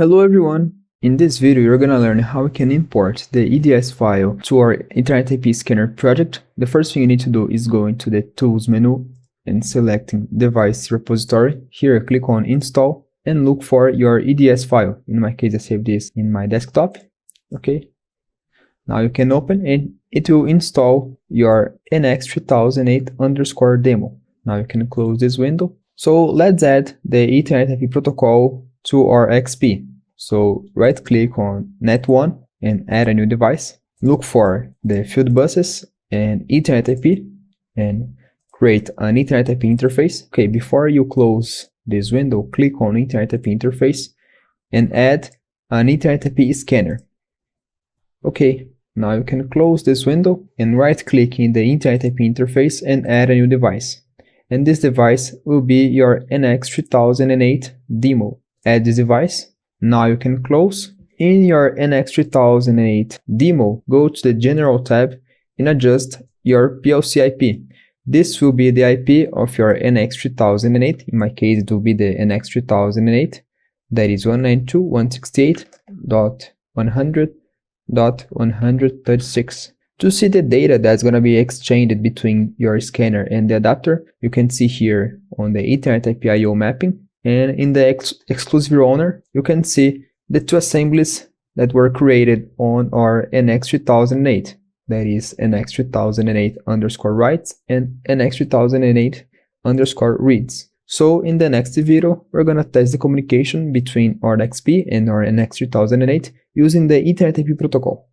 Hello everyone! In this video, you're gonna learn how we can import the EDS file to our Internet IP Scanner project. The first thing you need to do is go into the Tools menu and selecting Device Repository. Here, click on Install and look for your EDS file. In my case, I saved this in my desktop. Okay. Now you can open and it will install your NX3008_demo. Now you can close this window. So let's add the Ethernet IP protocol to our XP. So right click on Net1 and add a new device. Look for the field buses and Ethernet IP and create an Ethernet IP interface. Okay, before you close this window, click on Ethernet IP interface and add an Ethernet IP scanner. Okay, now you can close this window and right click in the Ethernet IP interface and add a new device. And this device will be your NX3008 demo. Add this device. Now you can close. In your NX3008 demo, go to the General tab and adjust your PLC IP. This will be the IP of your NX3008. In my case, it will be the NX3008. That is 192.168.100.136. To see the data that's going to be exchanged between your scanner and the adapter, you can see here on the Ethernet IP I/O mapping. And in the exclusive owner, you can see the two assemblies that were created on our NX3008. That is NX3008_writes and NX3008_reads. So in the next video, we're going to test the communication between our XP and our NX3008 using the Ethernet IP protocol.